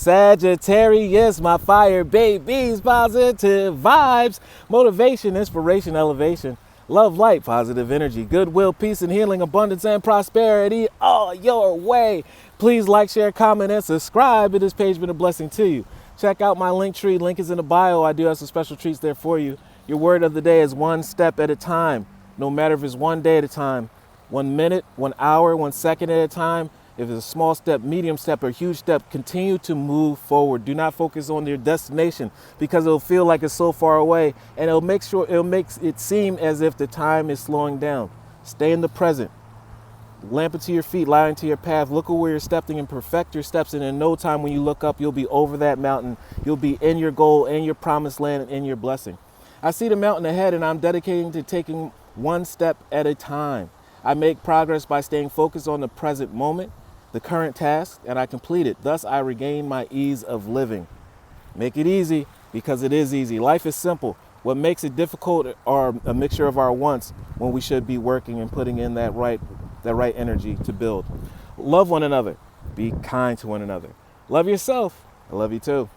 Sagittarius, my fire babies, positive vibes, motivation, inspiration, elevation, love, light, positive energy, goodwill, peace and healing, abundance and prosperity all your way. Please like, share, comment, and subscribe. If this page been a blessing to you, check out my LinkTree. Link is in the bio. I do have some special treats there for you. Your word of the day is one step at a time. No matter if it's one day at a time, 1 minute, 1 hour, 1 second at a time. If it's a small step, medium step, or huge step, continue to move forward. Do not focus on your destination because it'll feel like it's so far away, and it'll make it seem as if the time is slowing down. Stay in the present. Lamp it to your feet, lie into your path. Look at where you're stepping and perfect your steps. And in no time, when you look up, you'll be over that mountain. You'll be in your goal, in your promised land, and in your blessing. I see the mountain ahead, and I'm dedicating to taking one step at a time. I make progress by staying focused on the present moment, the current task, and I complete it. Thus, I regain my ease of living. Make it easy because it is easy. Life is simple. What makes it difficult are a mixture of our wants when we should be working and putting in that right energy to build. Love one another. Be kind to one another. Love yourself. I love you too.